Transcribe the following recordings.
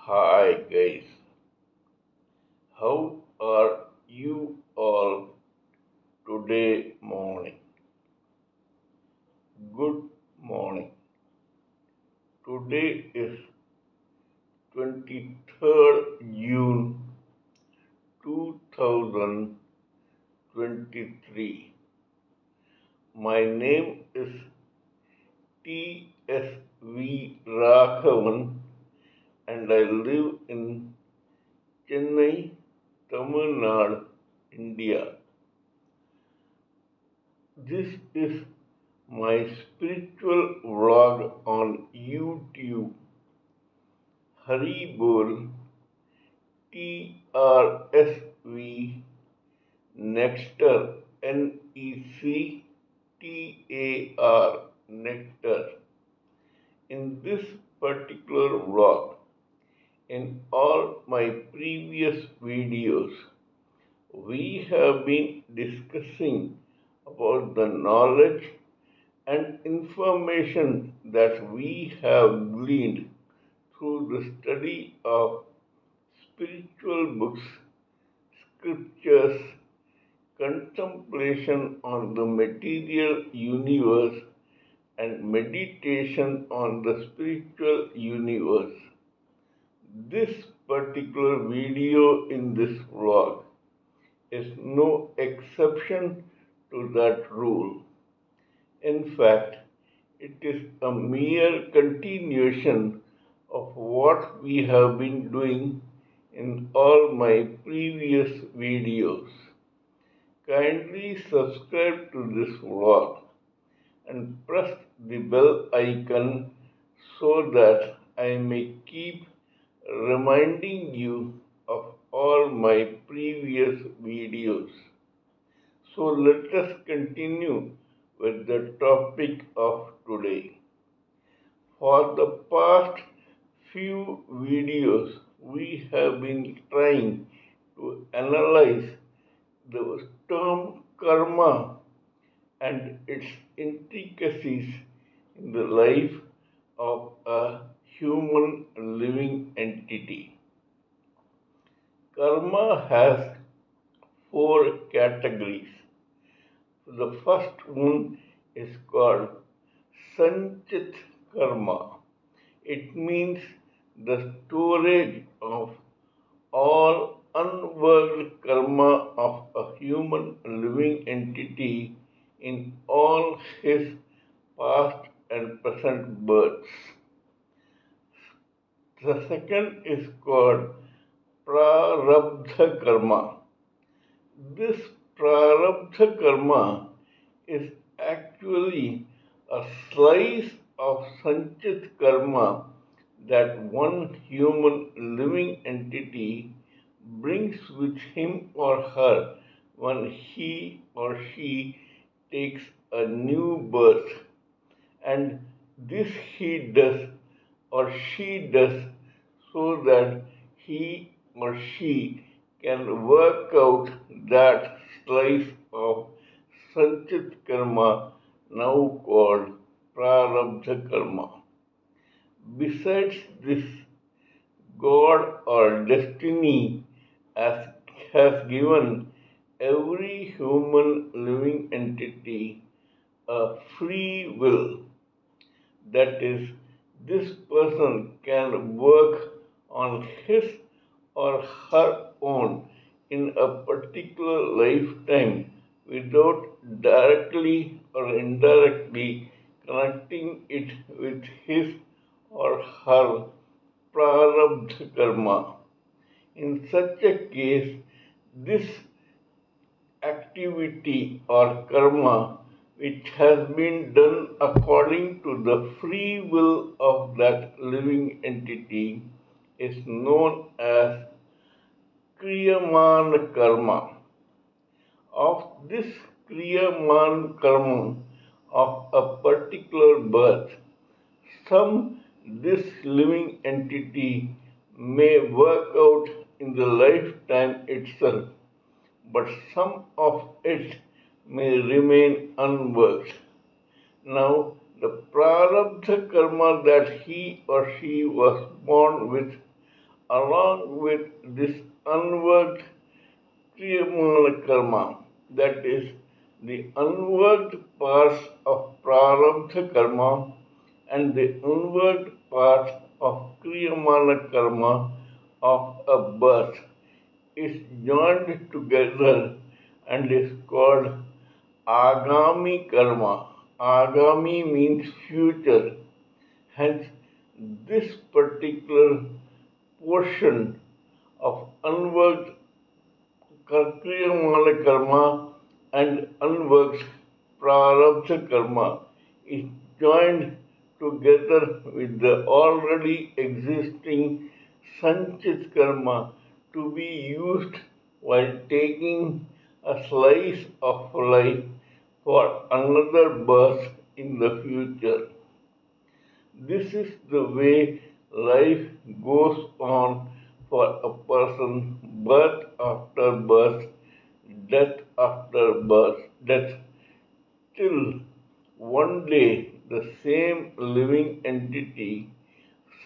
Hi guys, how are you all today morning? Good morning. Today is 23rd June 2023. My name is T.S.V. Raghavan and I live in Chennai, Tamil Nadu, India. This is my spiritual vlog on YouTube. hariboltrsvnectar nectar. In this particular vlog, in all my previous videos, we have been discussing about the knowledge and information that we have gleaned through the study of spiritual books, scriptures, contemplation on the material universe, and meditation on the spiritual universe. This particular video in this vlog is no exception to that rule. In fact, it is a mere continuation of what we have been doing in all my previous videos. Kindly subscribe to this vlog and press the bell icon so that I may keep reminding you of all my previous videos. So let us continue with the topic of today. For the past few videos, we have been trying to analyze the term karma and its intricacies in the life of a human living entity. Karma has four categories. The first one is called Sanchit Karma. It means the storage of all unworked karma of a human living entity in all his past and present births. The second is called Prarabdha Karma. This Prarabdha Karma is actually a slice of Sanchit Karma that one human living entity brings with him or her when he or she takes a new birth. And this he does or she does so that he or she can work out that slice of Sanchit Karma now called Prarabdha Karma. Besides this, God or destiny has given every human living entity a free will. That is, this person can work on his or her own in a particular lifetime without directly or indirectly connecting it with his or her prarabdha karma. In such a case, this activity or karma which has been done according to the free will of that living entity is known as Kriyaman karma. Of this Kriyaman karma of a particular birth, some this living entity may work out in the lifetime itself, but some of it may remain unworked. Now, the prarabdha karma that he or she was born with along with this unworked Kriyamala karma, that is, the unworked parts of Prarabdha karma and the unworked parts of Kriyamala karma of a birth, is joined together and is called Agami karma. Agami means future. Hence, this particular portion of unworked Kriyamala karma and unworked Prarabdha karma is joined together with the already existing Sanchit karma to be used while taking a slice of life for another birth in the future. This is the way life goes on for a person, birth after birth, death after birth, death, till one day the same living entity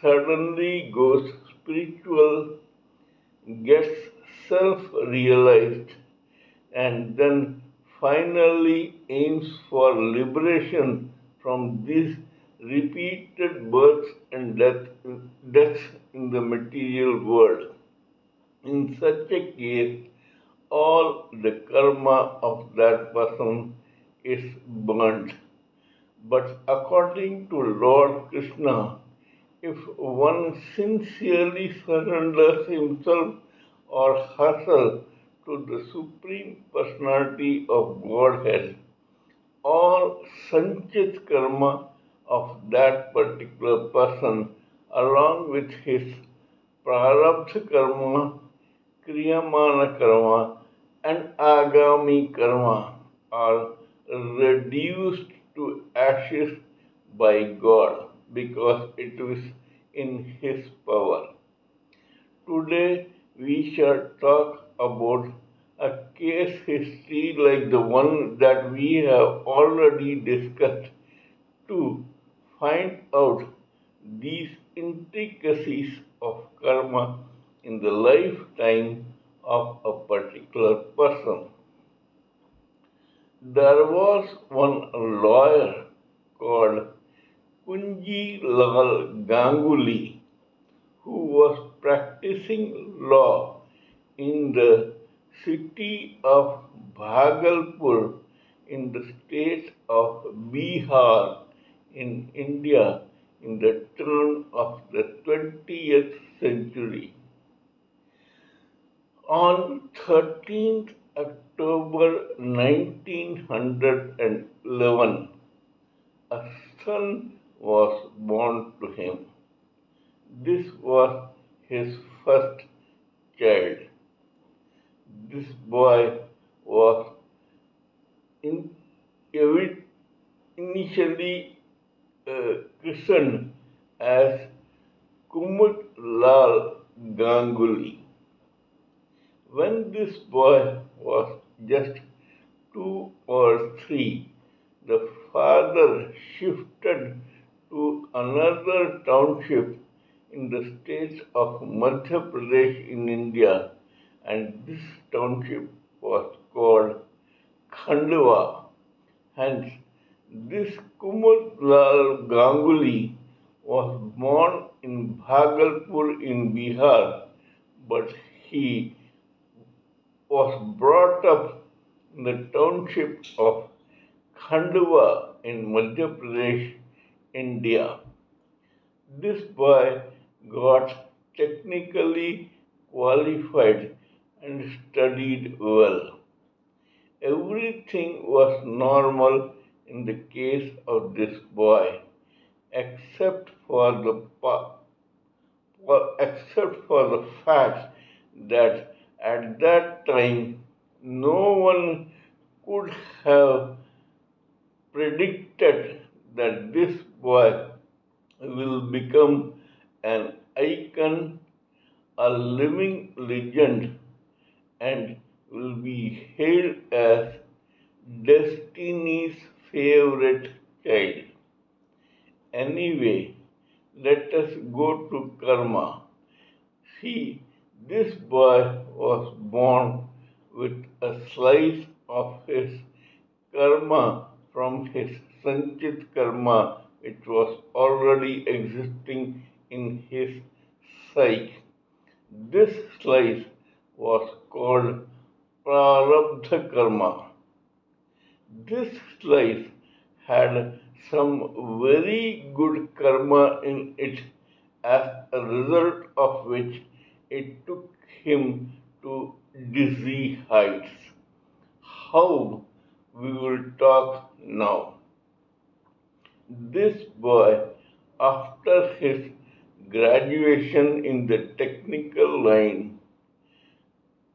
suddenly goes spiritual, gets self realized, and then finally aims for liberation from these repeated births and deaths in the material world. In such a case, all the karma of that person is burnt. But according to Lord Krishna, if one sincerely surrenders himself or herself to the Supreme Personality of Godhead, all Sanchit karma of that particular person, along with his Prarabdha karma, Kriyamana karma, and Agami karma, are reduced to ashes by God because it is in His power. Today we shall talk about a case history like the one that we have already discussed to find out these intricacies of karma in the lifetime of a particular person. There was one lawyer called Kunji Lal Ganguly who was practicing law in the city of Bhagalpur in the state of Bihar in India in the turn of the 20th century. On 13th October 1911, a son was born to him. This was his first child. This boy was in, initially christened as Kumar Lal Ganguly. When this boy was just 2 or 3, the father shifted to another township in the state of Madhya Pradesh in India, and this township was called Khandwa. Hence, this Kumar Lal Ganguly was born in Bhagalpur in Bihar, but he was brought up in the township of Khandwa in Madhya Pradesh, India. This boy got technically qualified and studied well. Everything was normal in the case of this boy, except for the fact that at that time no one could have predicted that this boy will become an icon, a living legend, and will be hailed as Destiny's favorite child. Anyway, let us go to karma. See, this boy was born with a slice of his karma from his Sanchit karma, which was already existing in his psyche. This slice was called Prarabdha karma. This slice had some very good karma in it, as a result of which it took him to dizzy heights. How? We will talk now. This boy, after his graduation in the technical line,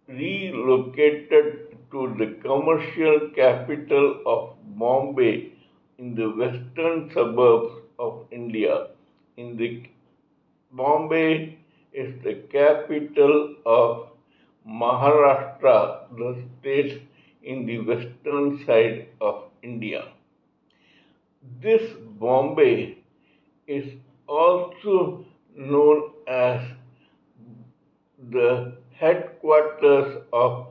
relocated to the commercial capital of Bombay in the western suburbs of India. In the Bombay is the capital of Maharashtra, the state in the western side of India. This Bombay is also known as the headquarters of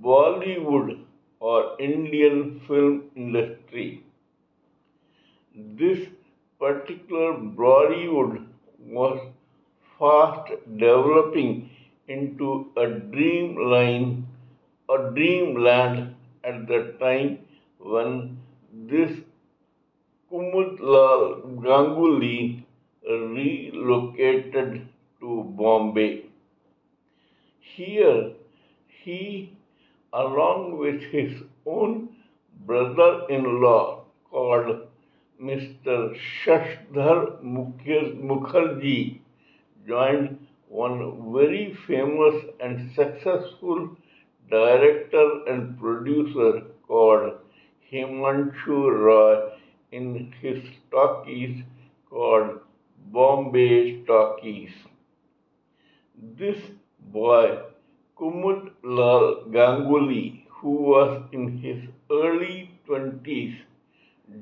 Bollywood or Indian film industry. This particular Bollywood was fast developing into a dreamland at the time when this Kumudlal Ganguly relocated to Bombay. Here, he, along with his own brother-in-law called Mr. Shashdhar Mukherjee, joined one very famous and successful director and producer called Himanshu Roy in his talkies called Bombay Talkies. This boy, Kumud Lal Ganguly, who was in his early 20s,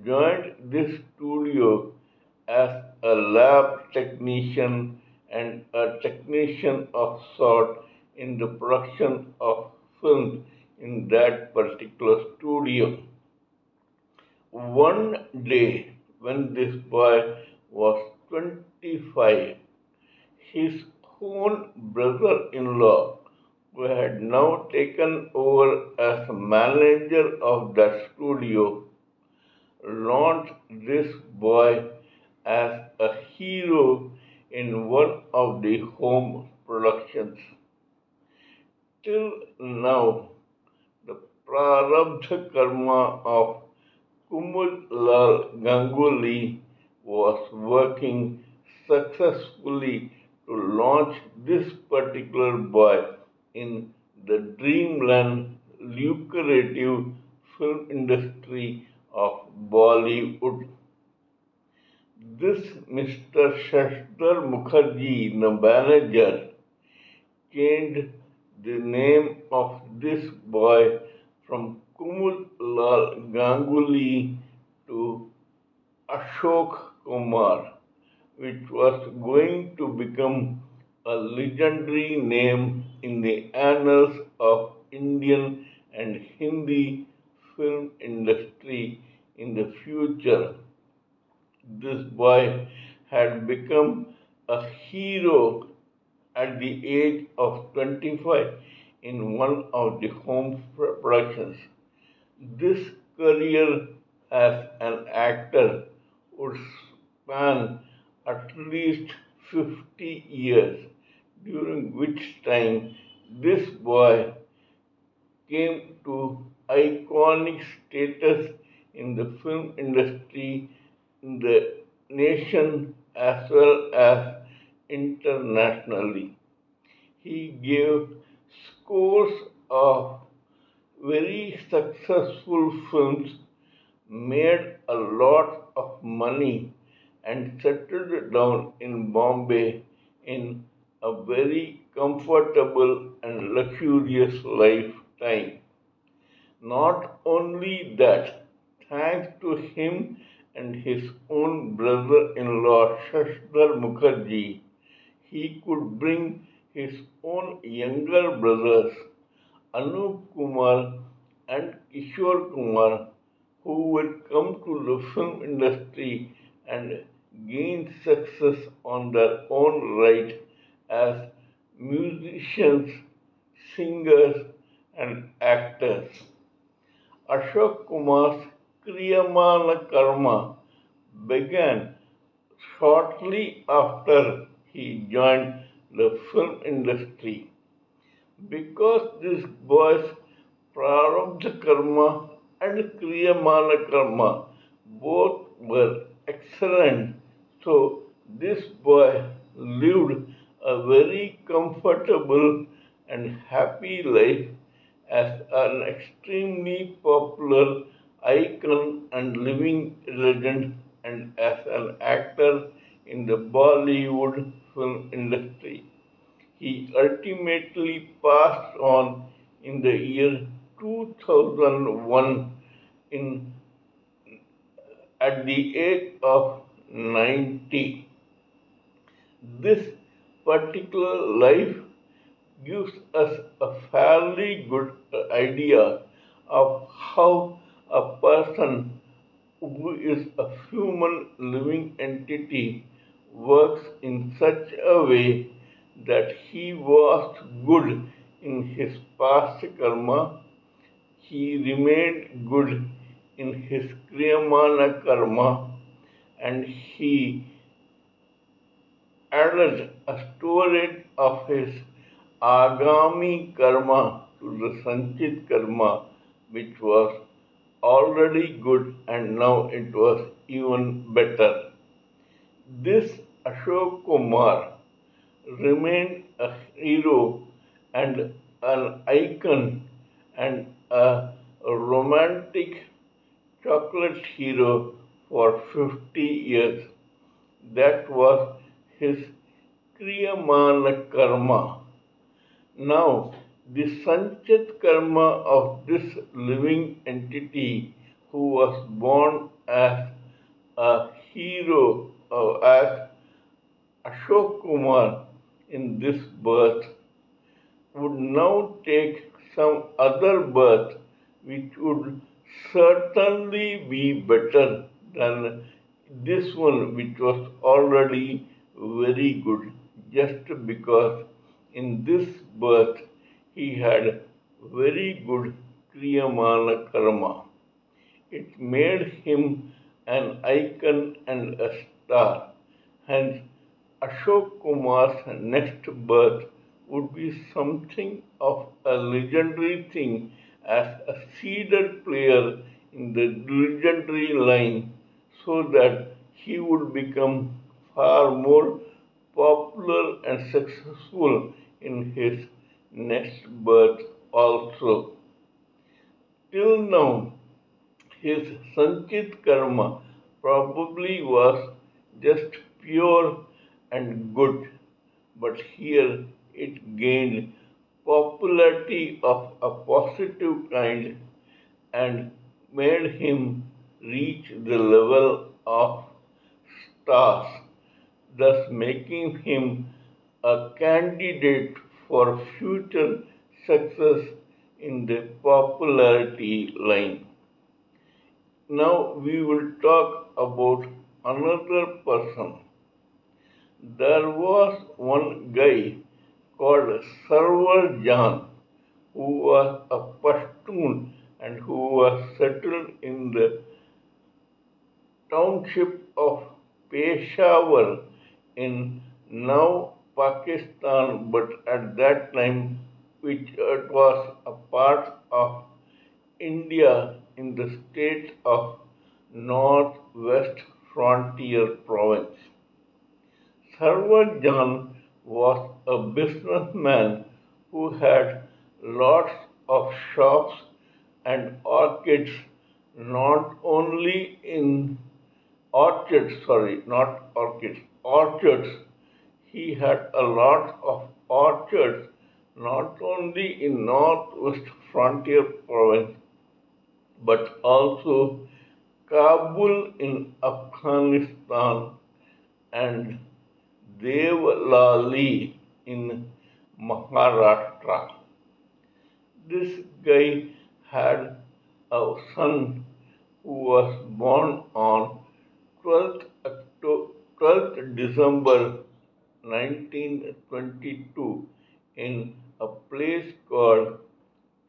joined this studio as a lab technician and a technician of sort in the production of films in that particular studio. One day, when this boy was 25, his own brother-in-law, who had now taken over as manager of that studio, launched this boy as a hero in one of the home productions. Till now, the Prarabdha karma of Kumud Lal Ganguly was working successfully to launch this particular boy in the dreamland lucrative film industry of Bollywood. This Mr. Shashdhar Mukherjee, the manager, changed the name of this boy from Kumud Lal Ganguly to Ashok Kumar, which was going to become a legendary name in the annals of Indian and Hindi film industry in the future. This boy had become a hero at the age of 25 in one of the home productions. This career as an actor would span at least 50 years, during which time this boy came to iconic status in the film industry in the nation as well as internationally. He gave scores of very successful films, made a lot of money, and settled down in Bombay in a very comfortable and luxurious lifetime. Not only that, thanks to him and his own brother in law Shashdhar Mukherjee, he could bring his own younger brothers, Anup Kumar and Kishore Kumar, who would come to the film industry and gain success on their own right as musicians, singers, and actors. Ashok Kumar's Kriyamana Karma began shortly after he joined the film industry. Because these boys, Prarabdha Karma and Kriyamana Karma, both were excellent, so this boy lived a very comfortable and happy life as an extremely popular icon and living legend and as an actor in the Bollywood film industry. He ultimately passed on in the year 2001 in, at the age of 90. This particular life gives us a fairly good idea of how a person who is a human living entity works in such a way that he was good in his past karma, he remained good in his kriyamana karma, and he added a storage of his agami karma to the sanchit karma, which was already good and now it was even better. This Ashok Kumar remained a hero and an icon and a romantic chocolate hero for 50 years. That was his Kriyamana Karma. Now, the Sanchit Karma of this living entity who was born as a hero, as Ashok Kumar in this birth, would now take some other birth which would certainly be better than this one, which was already very good, just because in this birth he had very good Kriyamana Karma. It made him an icon and a star. Hence, Ashok Kumar's next birth would be something of a legendary thing as a seeded player in the legendary line, so that he would become far more popular and successful in his next birth also. Till now, his Sanchit karma probably was just pure and good, but here it gained popularity of a positive kind and made him reach the level of stars, thus making him a candidate for future success in the popularity line. Now we will talk about another person. There was one guy called Sarwar Jan who was a Pashtun and who was settled in the township of Peshawar in now Pakistan, but at that time which it was a part of India in the state of Northwest Frontier Province. Sarwar Jan was a businessman who had lots of shops and orchids, not only in not orchids, orchards. He had a lot of orchards, not only in Northwest Frontier Province, but also Kabul in Afghanistan and Devlali in Maharashtra. This guy had a son who was born on 12th December 1922 in a place called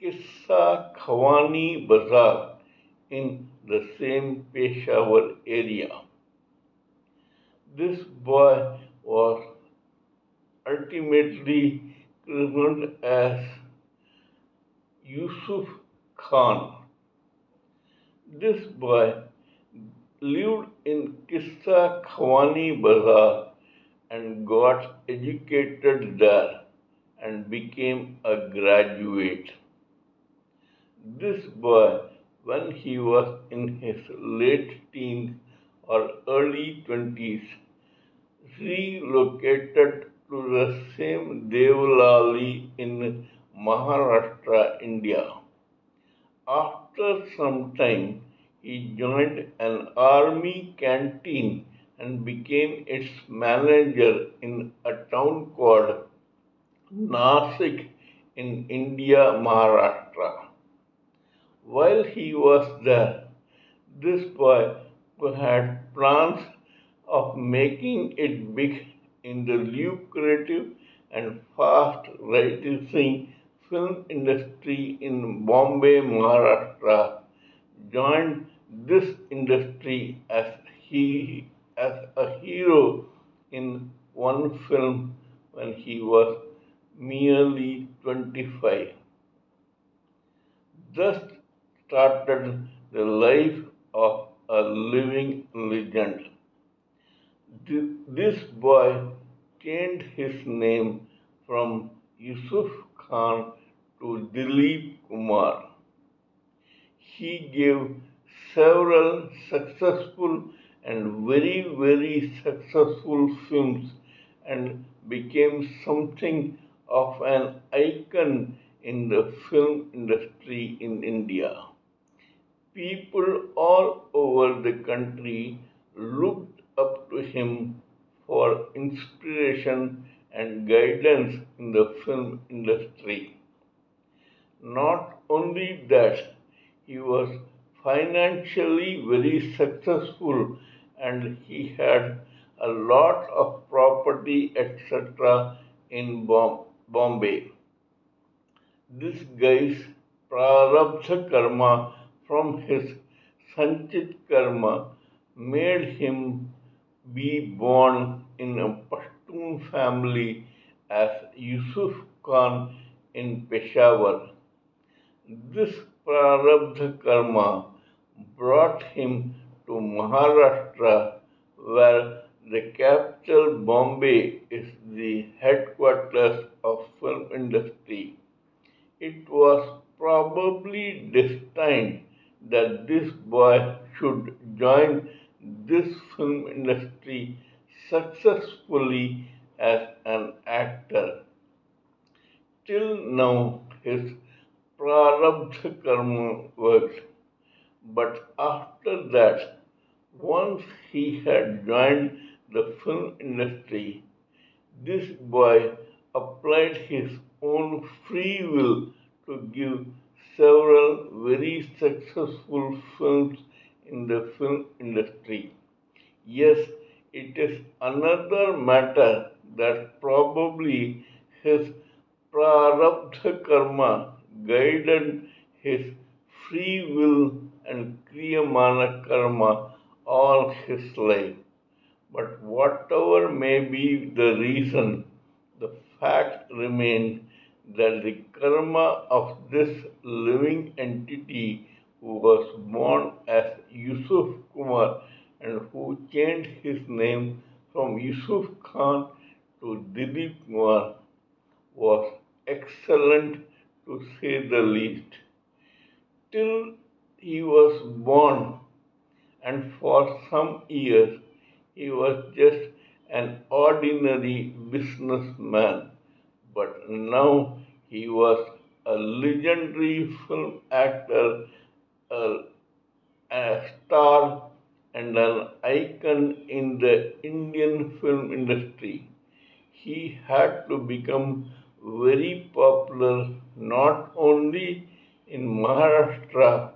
Kissa Khawani Bazaar in the same Peshawar area. This boy was ultimately christened as Yusuf Khan. This boy lived in Kissa Khawani Bazaar and got educated there and became a graduate. This boy, when he was in his late teens or early 20s, relocated to the same Devlali in Maharashtra, India. After some time, he joined an army canteen and became its manager in a town called Nasik in India, Maharashtra. While he was there, this boy who had plans of making it big in the lucrative and fast rising film industry in Bombay, Maharashtra, joined this industry as a hero in one film when he was merely 25. Thus started the life of a living legend. This boy changed his name from Yusuf Khan to Dilip Kumar. He gave several successful and very successful films and became something of an icon in the film industry in India. People all over the country looked up to him for inspiration and guidance in the film industry. Not only that, he was financially very successful and he had a lot of property, etc. in Bombay. This guy's prarabdha karma from his sanchit karma made him be born in a Pashtun family as Yusuf Khan in Peshawar. This prarabdha karma brought him to Maharashtra, where the capital Bombay is the headquarters of film industry. It was probably destined that this boy should join this film industry successfully as an actor. Till now, his prarabdha karma worked, but after that, once he had joined the film industry, this boy applied his own free will to give several very successful films in the film industry. Yes, it is another matter that probably his prarabdha karma guided his free will and kriyamana karma all his life. But whatever may be the reason, the fact remains that the karma of this living entity who was born as Yusuf Kumar and who changed his name from Yusuf Khan to Dilip Kumar was excellent to say the least. Till he was born, and for some years he was just an ordinary businessman, but now he was a legendary film actor, a, a star, and an icon in the Indian film industry. He had to become very popular not only in Maharashtra,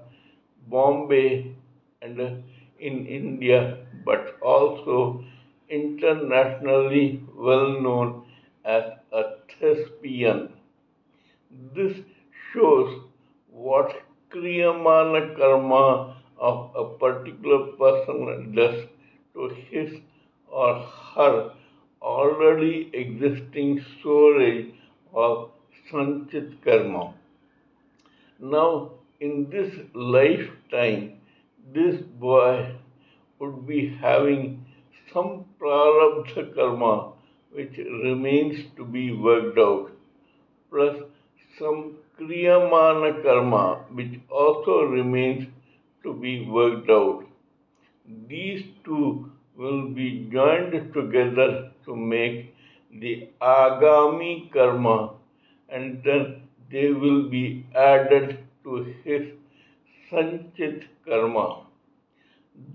Bombay, and in India, but also internationally well known as a thespian. This shows what Kriyamana karma of a particular person does to his or her already existing storage of Sanchit karma. Now, in this lifetime, this boy would be having some prarabdha karma which remains to be worked out, plus some kriyamana karma which also remains to be worked out. These two will be joined together to make the agami karma, and then they will be added to his sanchit karma.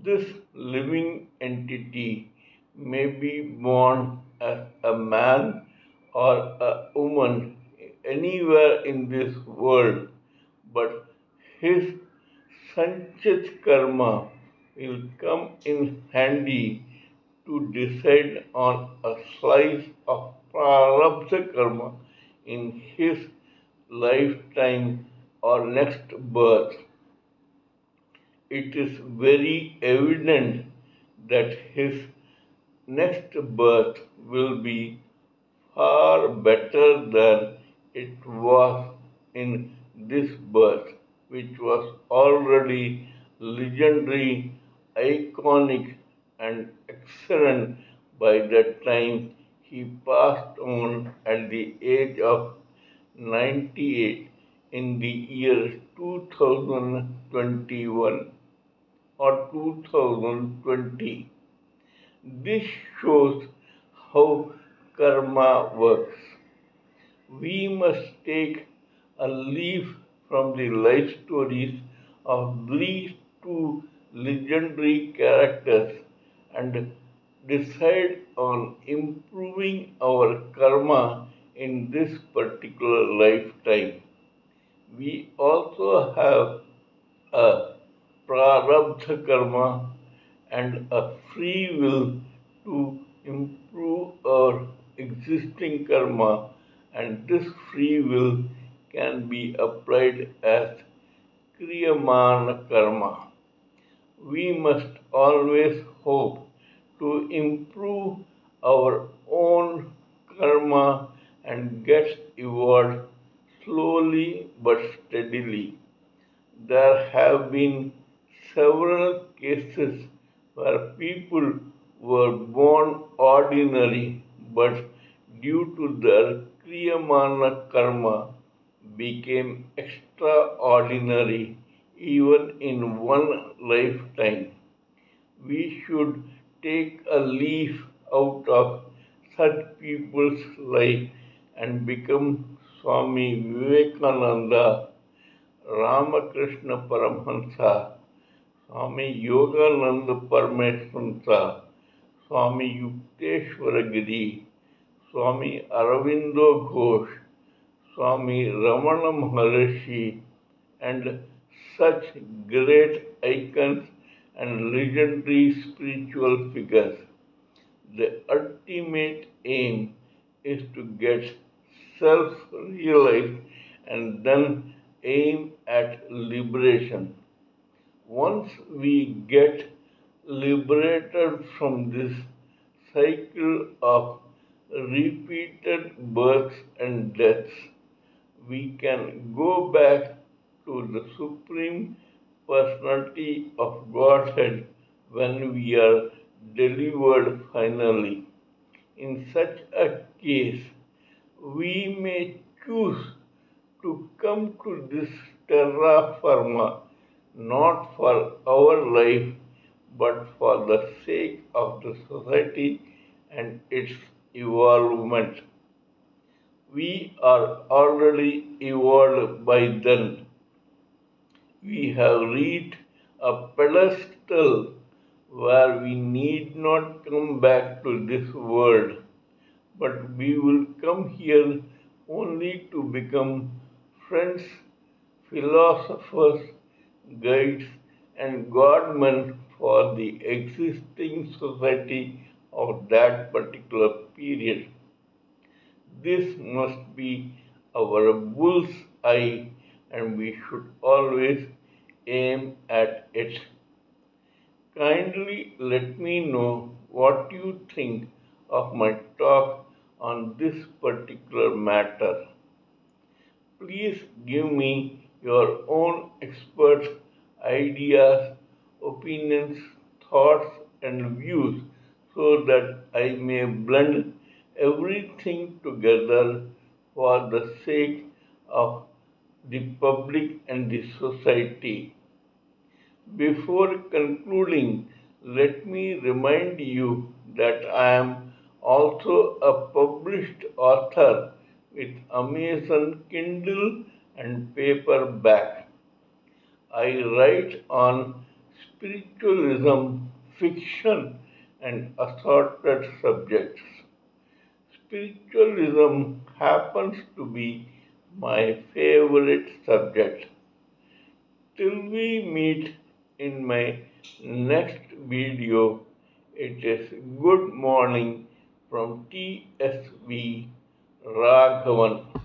This living entity may be born as a man or a woman anywhere in this world, but his Sanchit karma will come in handy to decide on a slice of prarabdha karma in his lifetime or next birth. It is very evident that his next birth will be far better than it was in this birth, which was already legendary, iconic, and excellent by the time he passed on at the age of 98 in the year 2021 or 2020. This shows how karma works. We must take a leaf from the life stories of these two legendary characters and decide on improving our karma in this particular lifetime. We also have a prarabdha karma and a free will to improve our existing karma, and this free will can be applied as kriyamana karma. We must always hope to improve our own karma and get evolved slowly but steadily. There have been several cases where people were born ordinary but due to their kriyamana karma became extraordinary even in one lifetime. We should take a leaf out of such people's life and become Swami Vivekananda, Ramakrishna Paramhansa, Swami Yogananda Parameshansa, Swami Yukteswaragiri, Swami Aravindo Ghosh, Swami Ramana Maharshi, and such great icons and legendary spiritual figures. The ultimate aim is to get self realized and then aim at liberation. Once we get liberated from this cycle of repeated births and deaths, we can go back to the Supreme Personality of Godhead when we are delivered finally. In such a case, we may choose to come to this terra firma not for our life but for the sake of the society and its evolvement. We are already evolved by then. We have reached a pedestal where we need not come back to this world, but we will come here only only to become friends, philosophers, guides, and godmen for the existing society of that particular period. This must be our bull's eye, and we should always aim at it. Kindly let me know what you think of my talk on this particular matter. Please give me your own expert ideas, opinions, thoughts, and views so that I may blend everything together for the sake of the public and the society. Before concluding, let me remind you that I am also a published author with Amazon Kindle and paperback. I write on spiritualism, fiction, and assorted subjects. Spiritualism happens to be my favorite subject. Till we meet in my next video, it is good morning from TSV Raghavan.